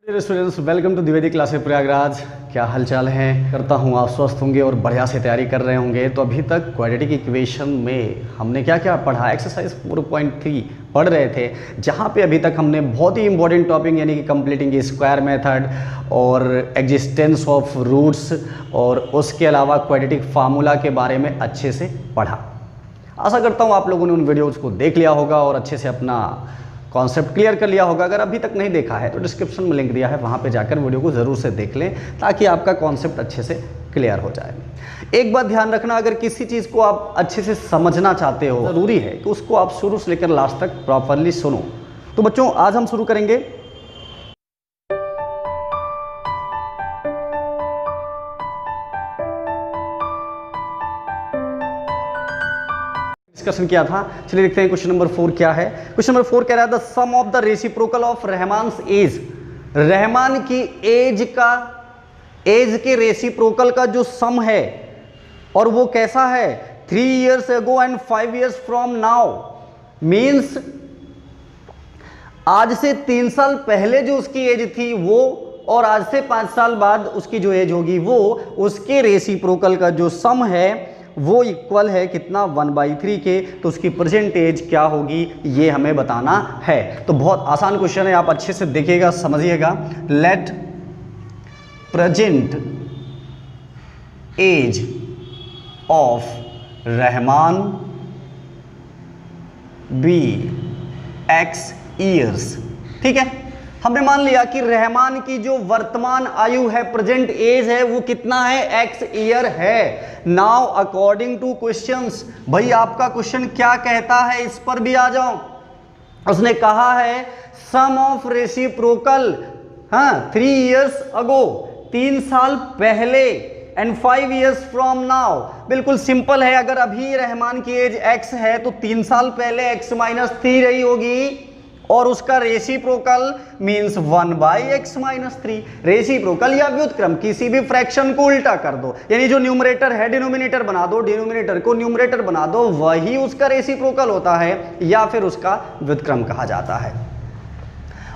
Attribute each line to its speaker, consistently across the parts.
Speaker 1: Students, welcome to Dwivedi classes Prayagraj. क्या हालचाल है? करता हूँ आप स्वस्थ होंगे और बढ़िया से तैयारी कर रहे होंगे। तो अभी तक क्वाड्रेटिक इक्वेशन में हमने क्या क्या पढ़ा? एक्सरसाइज 4.3 पढ़ रहे थे, जहाँ पे अभी तक हमने बहुत ही इंपॉर्टेंट टॉपिक यानी कि कंप्लीटिंग स्क्वायर मेथड और एग्जिस्टेंस ऑफ रूट्स और उसके अलावा क्वाड्रेटिक फार्मूला के बारे में अच्छे से पढ़ा। आशा करता हूँ आप लोगों ने उन वीडियोज़ को देख लिया होगा और अच्छे से अपना कॉन्सेप्ट क्लियर कर लिया होगा। अगर अभी तक नहीं देखा है तो डिस्क्रिप्शन में लिंक दिया है, वहाँ पे जाकर वीडियो को ज़रूर से देख लें ताकि आपका कॉन्सेप्ट अच्छे से क्लियर हो जाए। एक बात ध्यान रखना, अगर किसी चीज़ को आप अच्छे से समझना चाहते हो, ज़रूरी है कि उसको आप शुरू से लेकर लास्ट तक प्रॉपरली सुनो। तो बच्चों, आज हम शुरू करेंगे डिस्कशन किया था। चलिए देखते हैं क्वेश्चन नंबर 4 क्या है। क्वेश्चन नंबर 4 कह रहा है the sum of the reciprocal of Rahman's age. Rahman की एज के रेसिप्रोकल का जो सम है और वो कैसा है? 3 years ago and 5 years from now. Means आज से 3 साल पहले जो उसकी एज थी वो, और आज से 5 साल बाद उसकी जो एज होगी वो, उसके रेसिप्रोकल का जो सम है वो इक्वल है कितना? 1/3 के। तो उसकी प्रेजेंट एज क्या होगी ये हमें बताना है। तो बहुत आसान क्वेश्चन है, आप अच्छे से देखिएगा, समझिएगा। Let present age of Rahman be x years. ठीक है, हमने मान लिया कि रहमान की जो वर्तमान आयु है, प्रेजेंट एज है, वो कितना है? x ईयर है। नाउ अकॉर्डिंग टू क्वेश्चंस, भाई आपका क्वेश्चन क्या कहता है इस पर भी आ जाओ। उसने कहा है सम ऑफ रेसिप्रोकल 3 years अगो, 3 साल पहले, एंड 5 years फ्रॉम नाउ। बिल्कुल सिंपल है, अगर अभी रहमान की एज x है तो 3 साल पहले x - 3 रही होगी और उसका रेसिप्रोकल मींस 1/x - 3। रेसिप्रोकल या व्युत्क्रम, किसी भी फ्रैक्शन को उल्टा कर दो, यानी जो न्यूमरेटर है डिनोमिनेटर बना दो, डिनोमिनेटर को न्यूमरेटर बना दो, वही उसका रेसिप्रोकल होता है या फिर उसका व्युत्क्रम कहा जाता है।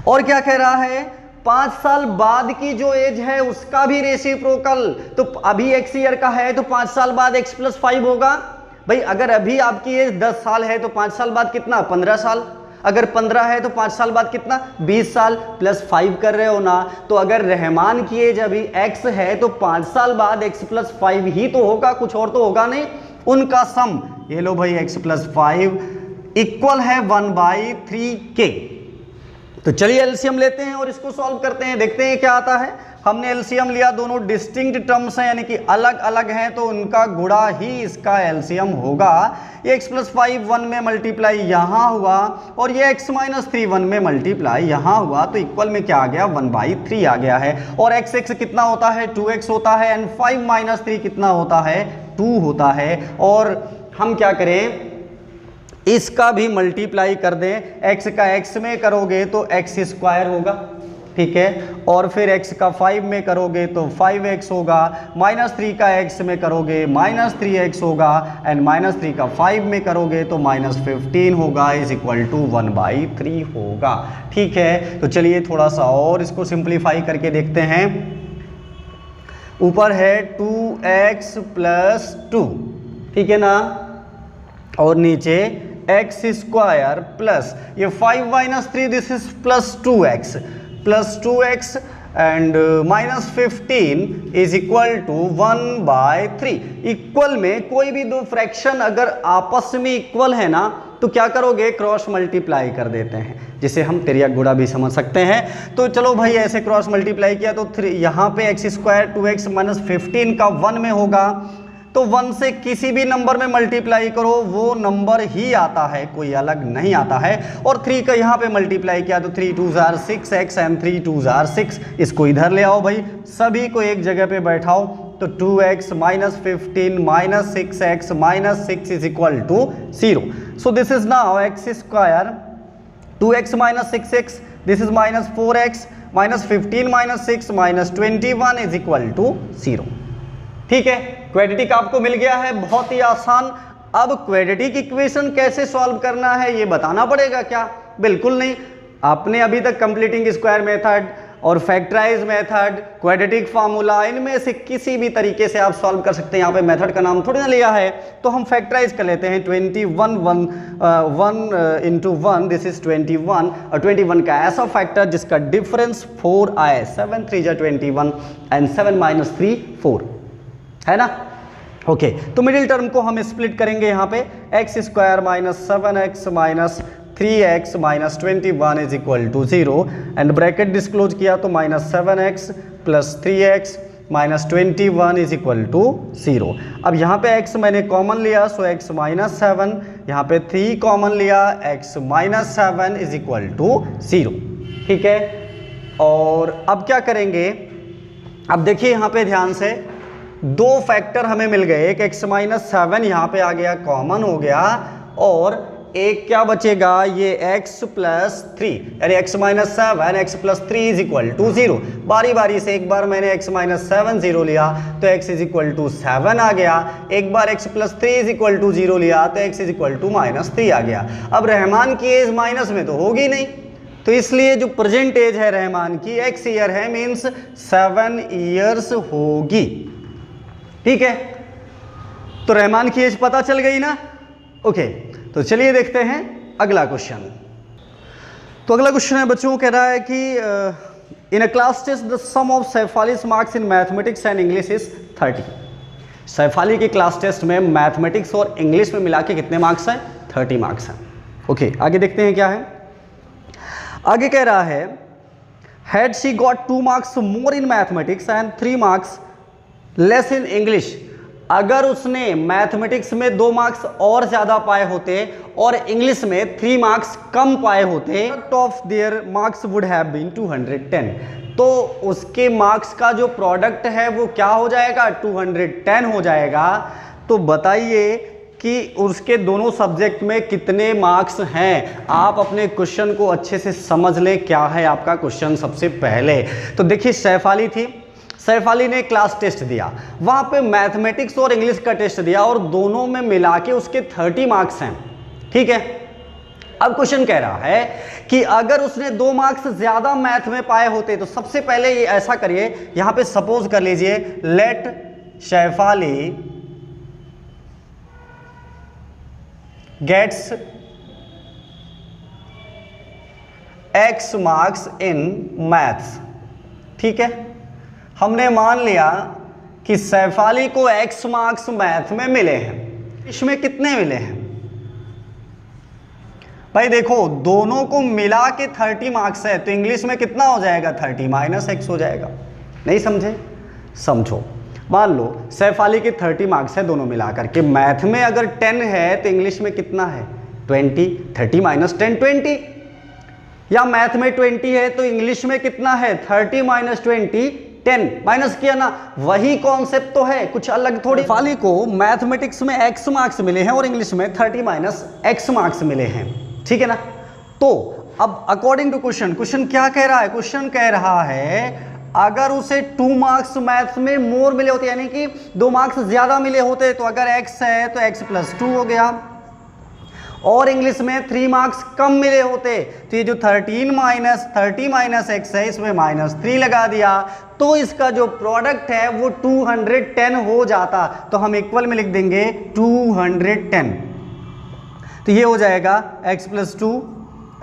Speaker 1: और क्या कह रहा है? 5 साल बाद की जो एज है उसका भी रेसिप्रोकल, तो अभी x ईयर का है तो 5 साल बाद x + 5 होगा। भाई अगर अभी आपकी एज 10 साल है तो 5 साल बाद कितना? 15 साल। अगर 15 है तो 5 साल बाद कितना? 20 साल + 5 कर रहे हो ना। तो अगर रहमान की एज अभी x है तो 5 साल बाद x + 5 ही तो होगा, कुछ और तो होगा नहीं। उनका सम ये लो भाई, x + 5 इक्वल है 1/3 के। तो चलिए एलसीएम लेते हैं और इसको सॉल्व करते हैं, देखते हैं क्या आता है। हमने एलसीएम लिया, दोनों डिस्टिंक्ट टर्म्स हैं यानी कि अलग अलग हैं, तो उनका गुणा ही इसका एलसीएम होगा। ये x + 5 1 में मल्टीप्लाई यहाँ हुआ और ये x - 3 1 में मल्टीप्लाई यहाँ हुआ, तो इक्वल में क्या आ गया? 1/3 आ गया है। और x कितना होता है? 2x होता है, एंड 5 - 3 कितना होता है? 2 होता है। और हम क्या करें, इसका भी मल्टीप्लाई कर दें। x का x में करोगे तो x² होगा, ठीक है, और फिर x का 5 में करोगे तो 5x होगा, -3 का x में करोगे -3x होगा, एंड -3 का 5 में करोगे तो -15 होगा, इज इक्वल टू 1/3 होगा। ठीक है, तो चलिए थोड़ा सा और इसको सिंप्लीफाई करके देखते हैं। ऊपर है 2x + 2, ठीक है ना, और नीचे x² प्लस ये 5 - 3, this is +2x and -15 is equal to 1/3। Equal में कोई भी दो फ्रैक्शन अगर आपस में इक्वल है ना तो क्या करोगे? क्रॉस मल्टीप्लाई कर देते हैं, जिसे हम तिर्यक गुणा भी समझ सकते हैं। तो चलो भाई ऐसे क्रॉस मल्टीप्लाई किया तो यहाँ पे x² 2x - 15 का 1 में होगा, तो 1 से किसी भी नंबर में मल्टीप्लाई करो वो नंबर ही आता है, कोई अलग नहीं आता है। और 3 का यहाँ पे मल्टीप्लाई किया तो 3 2 6x एंड 3 2 6, इसको इधर ले आओ भाई, सभी को एक जगह पे बैठाओ, तो 2x - 15 - 6x - 6 is equal to 0। So this is now x², 2x - 6x, this is -4x, -15 - 6 -21 is equal to 0। ठीक है, क्वाड्रेटिक आपको मिल गया है, बहुत ही आसान। अब क्वाड्रेटिक इक्वेशन कैसे सॉल्व करना है ये बताना पड़ेगा क्या? बिल्कुल नहीं। आपने अभी तक कंप्लीटिंग स्क्वायर मेथड और फैक्टराइज मेथड, क्वाड्रेटिक फार्मूला, इनमें से किसी भी तरीके से आप सॉल्व कर सकते हैं। यहाँ पे मेथड का नाम थोड़ी ना लिया है, तो हम फैक्टराइज कर लेते हैं। 1 into 1 दिस इज 21, और 21 का ऐसा फैक्टर जिसका डिफरेंस 4 आए। 7 3 जा 21 एंड 7 - 3 4, है ना। ओके, तो मिडिल टर्म को हम स्प्लिट करेंगे यहाँ पे। x² - 7x - 3x - 21 is equal to 0 and bracket disclose किया तो -7x + 3x - 21 is equal to 0। अब यहाँ पे x मैंने कॉमन लिया, सो x - 7, यहाँ पे 3 कॉमन लिया, x - 7 इज इक्वल टू 0। ठीक है, और अब क्या करेंगे, अब देखिए यहाँ पे ध्यान से, दो फैक्टर हमें मिल गए। एक x - 7 यहाँ पे आ गया, कॉमन हो गया, और एक क्या बचेगा, ये x + 3, यानी x - 7 x + 3 is equal to 0। बारी बारी से, एक बार मैंने x - 7 0 लिया तो x इज इक्वल टू 7 आ गया, एक बार x + 3 इज इक्वल टू 0 लिया तो x इज इक्वल टू -3 आ गया। अब रहमान की एज माइनस में तो होगी नहीं, तो इसलिए जो प्रेजेंट एज है रहमान की x ईयर है, मीन्स 7 ईयर्स होगी। ठीक है, तो रहमान की एज पता चल गई ना। ओके, तो चलिए देखते हैं अगला क्वेश्चन। तो अगला क्वेश्चन है बच्चों, कह रहा है कि in a class test the sum of Shaifali's marks in mathematics and English is 30। Shaifali के क्लास टेस्ट में मैथमेटिक्स और इंग्लिश में मिला के कितने मार्क्स हैं? 30 मार्क्स हैं। ओके, आगे देखते हैं क्या है। आगे कह रहा है, had she got 2 marks more in mathematics and 3 marks less in English. अगर उसने मैथमेटिक्स में 2 मार्क्स और ज्यादा पाए होते और इंग्लिश में 3 मार्क्स कम पाए होते, of their marks would have been 210, तो उसके मार्क्स का जो प्रोडक्ट है वो क्या हो जाएगा? 210 हो जाएगा। तो बताइए कि उसके दोनों सब्जेक्ट में कितने मार्क्स हैं। आप अपने क्वेश्चन को अच्छे से समझ लें, क्या है आपका क्वेश्चन। सबसे पहले तो देखिए, सैफाली थी, सैफाली ने क्लास टेस्ट दिया, वहां पे मैथमेटिक्स और इंग्लिश का टेस्ट दिया और दोनों में मिला के उसके 30 मार्क्स हैं। ठीक है, अब क्वेश्चन कह रहा है कि अगर उसने 2 मार्क्स ज्यादा मैथ में पाए होते, तो सबसे पहले ये ऐसा करिए, यहां पे सपोज कर लीजिए, let Saifali gets X marks in maths. ठीक है, हमने मान लिया कि सैफाली को X मार्क्स मैथ में मिले हैं। इसमें कितने मिले हैं भाई? देखो, दोनों को मिला के 30 मार्क्स है, तो इंग्लिश में कितना हो जाएगा? 30 - X हो जाएगा। नहीं समझे? समझो, मान लो सैफाली के 30 मार्क्स है दोनों मिलाकर के। मैथ में अगर 10 है तो इंग्लिश में कितना है? 20। 30 - 10 20। या मैथ में 20 है तो इंग्लिश में कितना है? 30 - 20 10। माइनस किया ना, वही कॉन्सेप्ट तो है, कुछ अलग थोड़ी। सैफाली को मैथमेटिक्स में X मार्क्स मिले हैं और इंग्लिश में 30 - X मार्क्स मिले हैं। ठीक है ना। तो अब अकॉर्डिंग टू क्वेश्चन, क्वेश्चन क्या कह रहा है? क्वेश्चन कह रहा है अगर उसे 2 मार्क्स मैथ्स में मोर मिले होते, यानी कि 2 मार्क्स ज्यादा मिले होते, तो अगर x है तो x + 2 हो गया, और इंग्लिश में 3 मार्क्स कम मिले होते, तो ये जो 30 - x है, इसमें -3 लगा दिया, तो इसका जो प्रोडक्ट है वो 210 हो जाता। तो हम इक्वल में लिख देंगे 210। तो ये हो जाएगा x + 2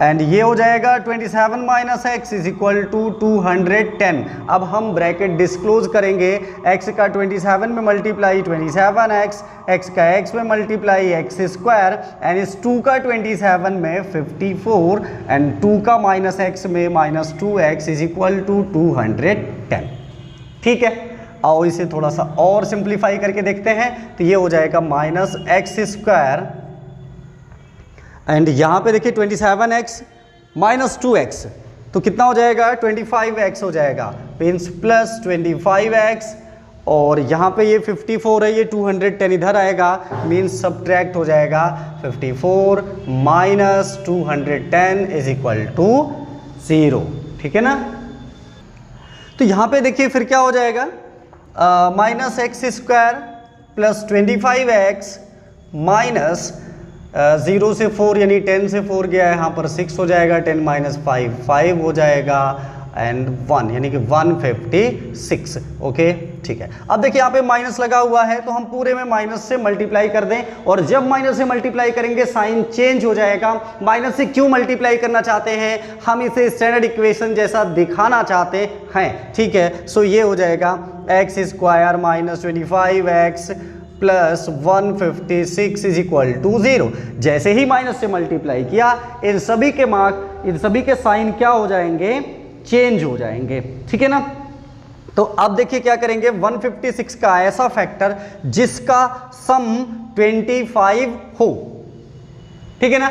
Speaker 1: एंड ये हो जाएगा 27 - x इज इक्वल टू 210। अब हम ब्रैकेट डिस्क्लोज करेंगे, x का 27 में मल्टीप्लाई 27x, x का x में मल्टीप्लाई x² एंड इस 2 का 27 में 54 एंड 2 का -x में -2x इज इक्वल टू 210। ठीक है, आओ इसे थोड़ा सा और सिंप्लीफाई करके देखते हैं। तो ये हो जाएगा -x² एंड यहां पे देखिए 27x - 2x, तो कितना हो जाएगा? 25x हो जाएगा, मीन्स प्लस 25x, और यहां पे ये 54 है, ये 210 इधर आएगा, मीन्स सब्ट्रैक्ट हो जाएगा 54 - 210 इज इक्वल टू 0। ठीक है ना। तो यहां पे देखिए फिर क्या हो जाएगा? -x² + 25x माइनस 0 से 4, यानी 10 से 4 गया है, यहाँ पर 6 हो जाएगा, 10 - 5 5 हो जाएगा, एंड 1 यानी कि 156। ओके ठीक है। अब देखिए यहाँ पे माइनस लगा हुआ है तो हम पूरे में माइनस से मल्टीप्लाई कर दें, और जब माइनस से मल्टीप्लाई करेंगे साइन चेंज हो जाएगा। माइनस से क्यों मल्टीप्लाई करना चाहते हैं, हम इसे स्टैंडर्ड इक्वेशन जैसा दिखाना चाहते हैं, ठीक है। सो ये हो जाएगा x square minus 25x plus 156 is equal to 0। जैसे ही माइनस से मल्टीप्लाई किया इन सभी के मार्क, इन सभी के साइन क्या हो जाएंगे, चेंज हो जाएंगे, ठीक है ना। तो अब देखिए क्या करेंगे, 156 का ऐसा फैक्टर जिसका सम 25 हो, ठीक है ना।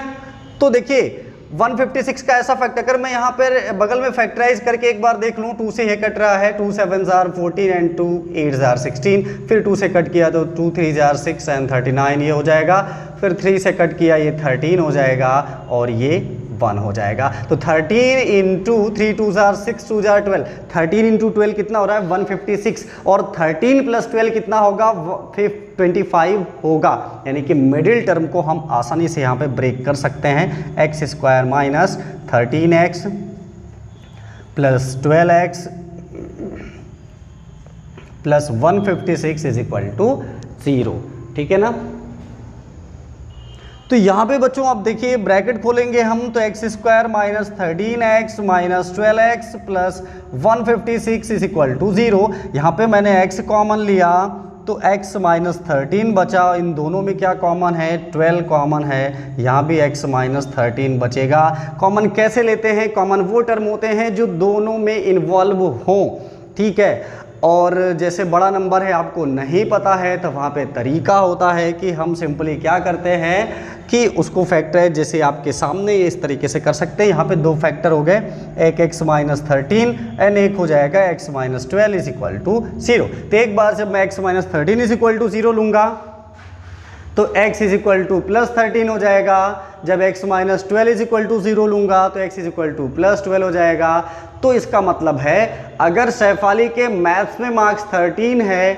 Speaker 1: तो देखिए 156 का ऐसा फैक्टर, अगर मैं यहाँ पर बगल में फैक्टराइज करके एक बार देख लूँ, 2 से ये कट रहा है, 2 7 जार 14 एंड 2 8 जार 16, फिर 2 से कट किया तो 2 3 जार 6 एंड 39 ये हो जाएगा, फिर 3 से कट किया ये 13 हो जाएगा और ये 1 हो जाएगा। तो 13 इंटू 3 2 जार 6 2 जार 12, 13 इंटू 12 कितना हो रहा है 156, और 13 प्लस 12 कितना होगा 25 होगा। यानी कि मिडिल टर्म को हम आसानी से यहाँ पे ब्रेक कर सकते हैं। X square minus 13x plus 12x plus 156 is equal to 0, ठीक है ना। तो यहाँ पे बच्चों आप देखिए ब्रैकेट खोलेंगे हम तो x square minus 13x minus 12x plus 156 is equal to 0। यहाँ पे मैंने x कॉमन लिया तो x माइनस 13 बचा, इन दोनों में क्या कॉमन है, 12 कॉमन है, यहाँ भी x माइनस 13 बचेगा। कॉमन कैसे लेते हैं, कॉमन वो टर्म होते हैं जो दोनों में इन्वॉल्व हों, ठीक है। और जैसे बड़ा नंबर है आपको नहीं पता है तो वहाँ पे तरीका होता है कि हम सिंपली क्या करते हैं कि उसको फैक्टराइज जैसे आपके सामने इस तरीके से कर सकते हैं। यहाँ पे 2 फैक्टर हो गए, एक x माइनस 13 एंड एक हो जाएगा x minus 12 is equal to 0। तो एक बार जब मैं x minus 13 is equal to 0 लूँगा तो x is equal to plus 13 हो जाएगा। जब x minus 12 is equal to 0 लूँगा तो x is equal to plus 12 हो जाएगा। तो इसका मतलब है अगर सैफाली के मैथ्स में मार्क्स 13 है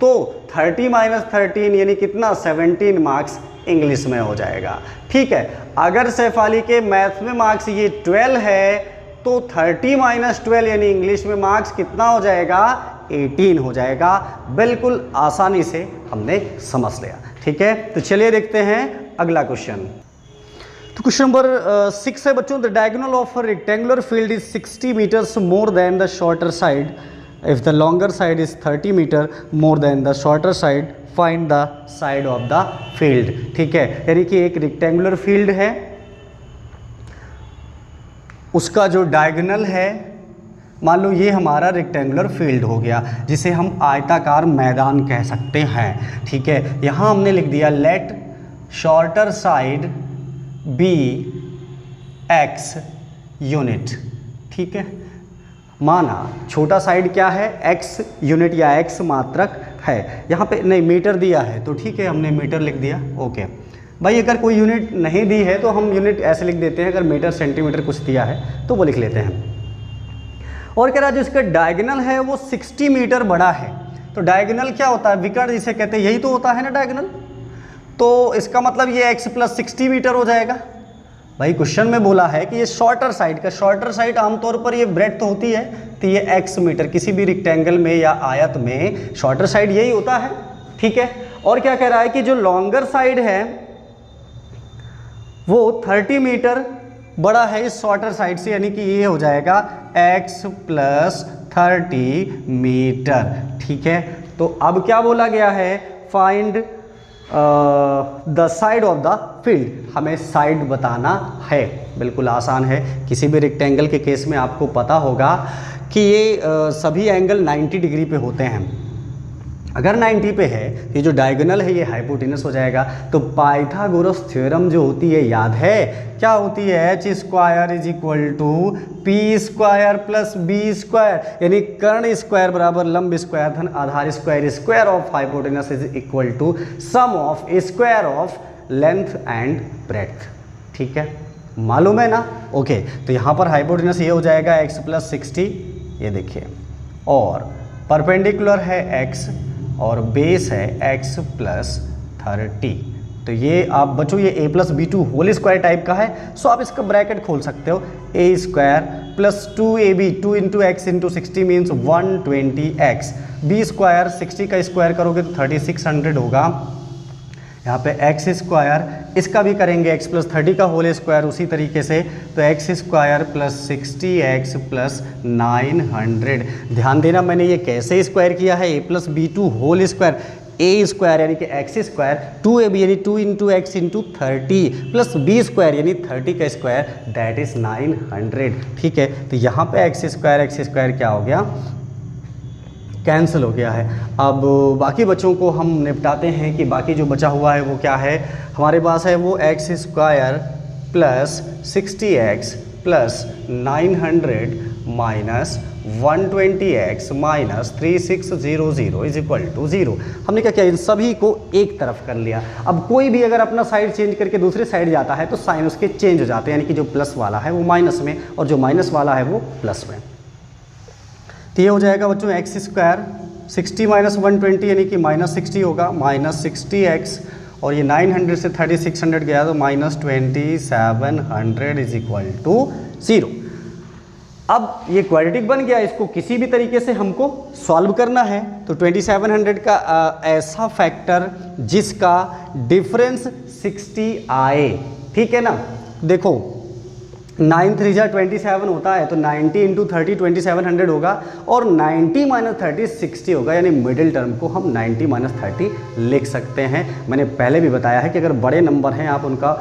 Speaker 1: तो 30 माइनस 13 यानी कितना 17 मार्क्स इंग्लिश में हो जाएगा, ठीक है। अगर सैफाली के मैथ्स में मार्क्स ये 12 है तो 30 माइनस 12 यानी इंग्लिश में मार्क्स कितना हो जाएगा 18 हो जाएगा। बिल्कुल आसानी से हमने समझ लिया, ठीक है। तो चलिए देखते हैं अगला क्वेश्चन। तो क्वेश्चन नंबर 6 है बच्चों, the diagonal of a rectangular field is 60 meters more than the shorter side if the longer side is 30 meter more than the shorter side, find the side of the field, ठीक है। यानी कि एक rectangular field है, उसका जो diagonal है, मान लो ये हमारा रेक्टेंगुलर फील्ड हो गया जिसे हम आयताकार मैदान कह सकते हैं, ठीक है। यहाँ हमने लिख दिया let shorter side be x unit, ठीक है। माना छोटा साइड क्या है x यूनिट या x मात्रक है, यहाँ पे नहीं मीटर दिया है तो ठीक है हमने मीटर लिख दिया, ओके। भाई अगर कोई यूनिट नहीं दी है तो हम यूनिट ऐसे लिख देते हैं, अगर मीटर सेंटीमीटर कुछ दिया है तो वो लिख लेते हैं। और कह रहा है जो इसका डायगोनल है वो 60 मीटर बड़ा है। तो डायगोनल क्या होता है, विकर्ण जिसे कहते हैं, यही तो होता है ना डायगोनल। तो इसका मतलब ये x प्लस 60 मीटर हो जाएगा। भाई क्वेश्चन में बोला है कि ये शॉर्टर साइड का, शॉर्टर साइड आमतौर पर ये ब्रेड्थ होती है तो ये x मीटर, किसी भी रेक्टेंगल में या आयत में शॉर्टर साइड यही होता है, ठीक है। और क्या कह रहा है कि जो लॉन्गर साइड है वो 30 मीटर बड़ा है इस शॉर्टर साइड से, यानी कि ये हो जाएगा x प्लस 30 मीटर, ठीक है। तो अब क्या बोला गया है, find the side of the field, हमें साइड बताना है। बिल्कुल आसान है, किसी भी रेक्टेंगल के केस में आपको पता होगा कि ये सभी एंगल 90 डिग्री पे होते हैं। अगर 90 पे है, ये जो डायगोनल है ये हाइपोटेनस हो जाएगा। तो पाइथागोरस थ्योरम जो होती है याद है, क्या होती है, H square is equal to P square plus B square, यानी कर्ण स्क्वायर बराबर लंब स्क्वायर धन आधार square, square of hypotenuse is equal to sum of square of length and breadth, ठीक है। मालूम है ना, ओके। तो यहाँ पर हाइपोटेनस ये हो जाएगा x प्लस 60, ये देखिए, और परपेंडिकुलर है x और बेस है x प्लस 30। तो ये आप बच्चों ये a plus b to whole square type का है, सो आप इसका ब्रैकेट खोल सकते हो, a square plus 2ab 2 into x into 60 means 120x। B square 60 का स्क्वायर करोगे तो 3600 होगा। यहाँ पे एक्स स्क्वायर, इसका भी करेंगे x प्लस 30 का होल स्क्वायर उसी तरीके से, तो x square plus 60x plus 900। ध्यान देना मैंने ये कैसे स्क्वायर किया है, a plus b to whole square, a square यानी कि एक्स स्क्वायर 2ab यानी 2 into x into 30 plus B square यानी 30 का स्क्वायर दैट इज 900। ठीक है, तो यहाँ पे एक्स स्क्वायर क्या हो गया, कैंसिल हो गया है। अब बाकी बच्चों को हम निपटाते हैं कि बाकी जो बचा हुआ है वो क्या है हमारे पास है, वो x square plus 60x plus 900 minus 120x minus 3600 is equal to 0। हमने क्या किया, इन सभी को एक तरफ कर लिया। अब कोई भी अगर अपना साइड चेंज करके दूसरे साइड जाता है तो साइन उसके चेंज हो जाते हैं, यानी कि जो प्लस वाला है वो माइनस में और जो माइनस वाला है वो प्लस में। तो ये हो जाएगा बच्चों एक्स स्क्वायर 60 माइनस 120 यानी कि माइनस 60 होगा, माइनस 60x और ये 900 से 3600 गया तो माइनस 2700 इज इक्वल टू 0। अब ये क्वाड्रेटिक बन गया, इसको किसी भी तरीके से हमको सॉल्व करना है। तो 2700 का ऐसा फैक्टर जिसका डिफरेंस 60 आए, ठीक है ना। देखो 9 3 जा 27 होता है तो 90 इंटू 30 2700 होगा और 90 माइनस 30 60 होगा, यानी मिडिल टर्म को हम 90 माइनस 30 लिख सकते हैं। मैंने पहले भी बताया है कि अगर बड़े नंबर हैं आप उनका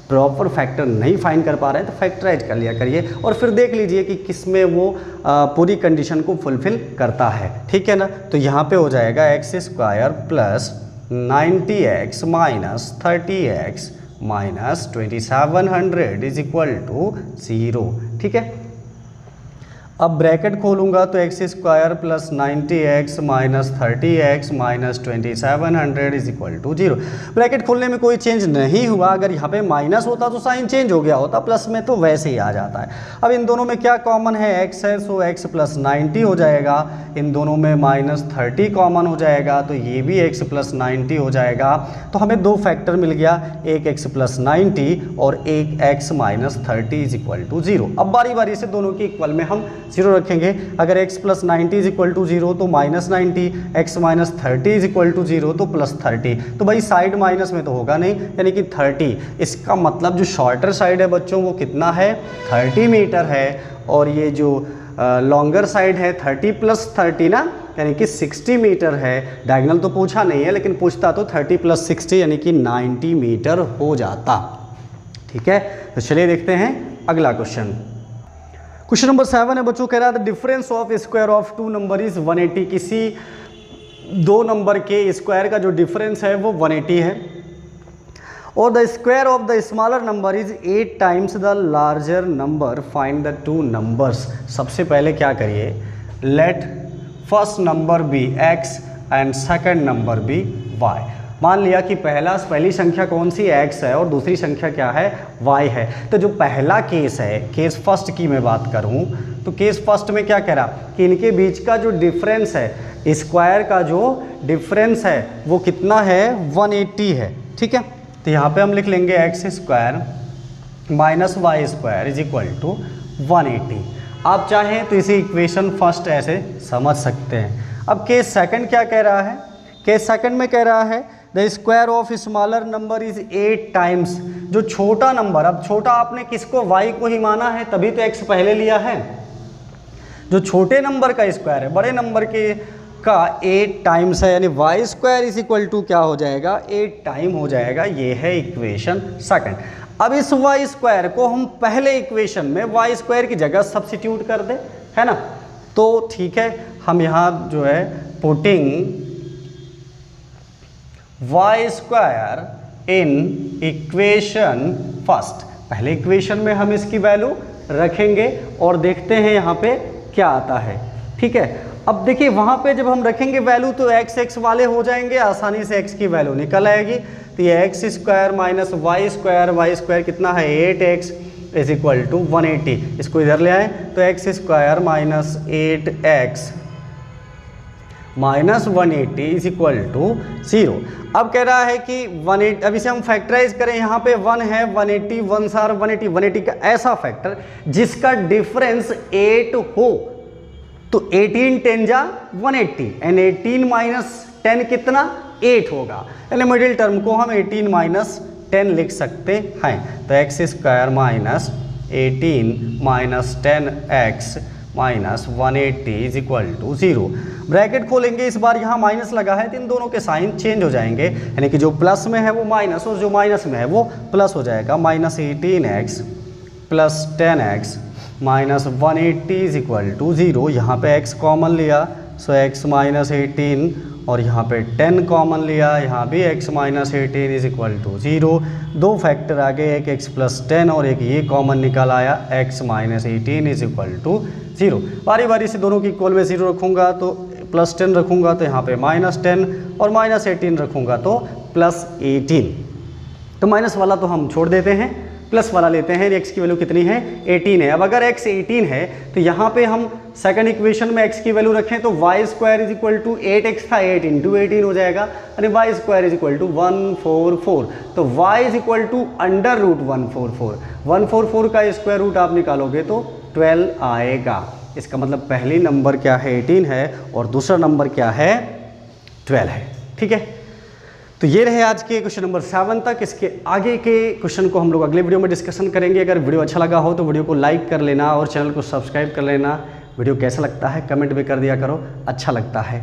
Speaker 1: प्रॉपर फैक्टर नहीं फाइंड कर पा रहे हैं तो फैक्टराइज कर लिया करिए और फिर देख लीजिए कि किस में वो पूरी कंडीशन को फुलफिल करता है, ठीक है ना। तो यहाँ पे हो जाएगा x square plus 90x minus 30x minus 2700 is equal to 0, ठीक है। अब ब्रैकेट खोलूंगा तो x square plus 90x minus 30x minus 2700 is equal to 0। Bracket खोलने में कोई चेंज नहीं हुआ, अगर यहाँ पे माइनस होता तो साइन चेंज हो गया होता, प्लस में तो वैसे ही आ जाता है। अब इन दोनों में क्या कॉमन है, x है, सो x प्लस 90 हो जाएगा। इन दोनों में माइनस 30 कॉमन हो जाएगा तो ये भी x प्लस 90 हो जाएगा। तो हमें दो फैक्टर मिल गया, एक x प्लस 90 और एक x minus 30 is equal to 0। अब बारी बारी से दोनों के इक्वल में हम 0 रखेंगे। अगर x plus 90 is equal to 0 तो minus 90, x minus 30 is equal to 0 तो प्लस 30। तो भाई साइड माइनस में तो होगा नहीं, यानी कि 30। इसका मतलब जो शॉर्टर साइड है बच्चों वो कितना है, 30 मीटर है, और ये जो लॉन्गर साइड है 30 प्लस 30 ना, यानी कि 60 मीटर है। डायगोनल तो पूछा नहीं है, लेकिन पूछता तो 30 प्लस 60 यानी कि 90 मीटर हो जाता, ठीक है। तो चलिए देखते हैं अगला क्वेश्चन। क्वेश्चन नंबर 7 है बच्चों, कह रहा था difference of square of two number is 180। किसी दो नंबर के स्क्वायर का जो डिफरेंस है वो 180 है और the square of the smaller number is 8 times the larger number, find the two numbers. सबसे पहले क्या करिए, let first number be x and second number be y। मान लिया कि पहली संख्या कौन सी x है और दूसरी संख्या क्या है, y है। तो जो पहला केस है, केस फर्स्ट की मैं बात करूं तो केस फर्स्ट में क्या कह रहा कि इनके बीच का जो डिफरेंस है, स्क्वायर का जो डिफरेंस है वो कितना है, 180 है, ठीक है। तो यहाँ पे हम लिख लेंगे x square minus y square is equal to 180। आप चाहें तो इसी इक्वेशन फर्स्ट ऐसे समझ सकते हैं। अब केस सेकंड क्या कह रहा है, केस सेकंड में कह रहा है the square of smaller number is 8 times. जो छोटा नंबर, अब छोटा आपने किसको, y को ही माना है, तभी तो x पहले लिया है। जो छोटे नंबर का स्क्वायर है बड़े नंबर के का 8 टाइम्स है, यानी y square is equal to क्या हो जाएगा, 8 टाइम हो जाएगा। ये है इक्वेशन सेकंड। अब इस वाई स्क्वायर को हम पहले इक्वेशन में वाई स्क्वायर की जगह सब्स्टिट्यूट कर दें, है ना। तो ठीक है, हम यहाँ जो है putting y square in equation first, पहले इक्वेशन में हम इसकी वैल्यू रखेंगे और देखते हैं यहाँ पे क्या आता है, ठीक है। अब देखिए वहाँ पे जब हम रखेंगे वैल्यू तो x वाले हो जाएंगे, आसानी से x की वैल्यू निकल आएगी। तो ये x square minus y square कितना है, 8x इज इक्वल टू 180। इसको इधर ले आए तो x square minus 8x minus 180 is equal to 0। अब कह रहा है कि 180, अब इसे हम फैक्टराइज करें, यहाँ पे 1 है, 180 1 सार 180, 180 का ऐसा फैक्टर जिसका डिफरेंस 8 हो, तो 18 10 जा 180 एंड 18 माइनस 10 कितना 8 होगा, यानी मिडिल टर्म को हम 18 माइनस 10 लिख सकते हैं। तो x square minus 18 minus 10x minus 180 is equal to 0। Bracket खोलेंगे, इस बार यहाँ माइनस लगा है तो इन दोनों के साइन चेंज हो जाएंगे, यानी कि जो प्लस में है वो माइनस और जो माइनस में है वो प्लस हो जाएगा। Minus 18x plus 10x minus 180 is equal to 0। यहाँ पे x कॉमन लिया, सो x माइनस 18 और यहाँ पे 10 कॉमन लिया, यहाँ भी x minus 18 is equal to 0। दो फैक्टर आ गए, एक x प्लस 10 और एक ये कॉमन निकल आया x minus 18 is equal to 0। बारी बारी से दोनों की इक्वल में 0 रखूँगा तो प्लस 10 रखूँगा तो यहाँ पे माइनस 10 और माइनस 18 रखूँगा तो प्लस 18। तो माइनस वाला तो हम छोड़ देते हैं, प्लस वाला लेते हैं। x की वैल्यू कितनी है 18 है। अब अगर x 18 है तो यहाँ पे हम सेकंड इक्वेशन में x की वैल्यू रखें तो y square is equal to 8x था, 8 इंटू 18 हो जाएगा, यानी y square is equal to 144। तो y is equal to under root 144, 144 का स्क्वायर रूट आप निकालोगे तो 12 आएगा। इसका मतलब पहली नंबर क्या है 18 है और दूसरा नंबर क्या है 12 है। ठीक है, तो ये रहे आज के क्वेश्चन नंबर 7 तक। इसके आगे के क्वेश्चन को हम लोग अगले वीडियो में डिस्कशन करेंगे। अगर वीडियो अच्छा लगा हो तो वीडियो को लाइक कर लेना और चैनल को सब्सक्राइब कर लेना। वीडियो कैसा लगता है कमेंट भी कर दिया करो, अच्छा लगता है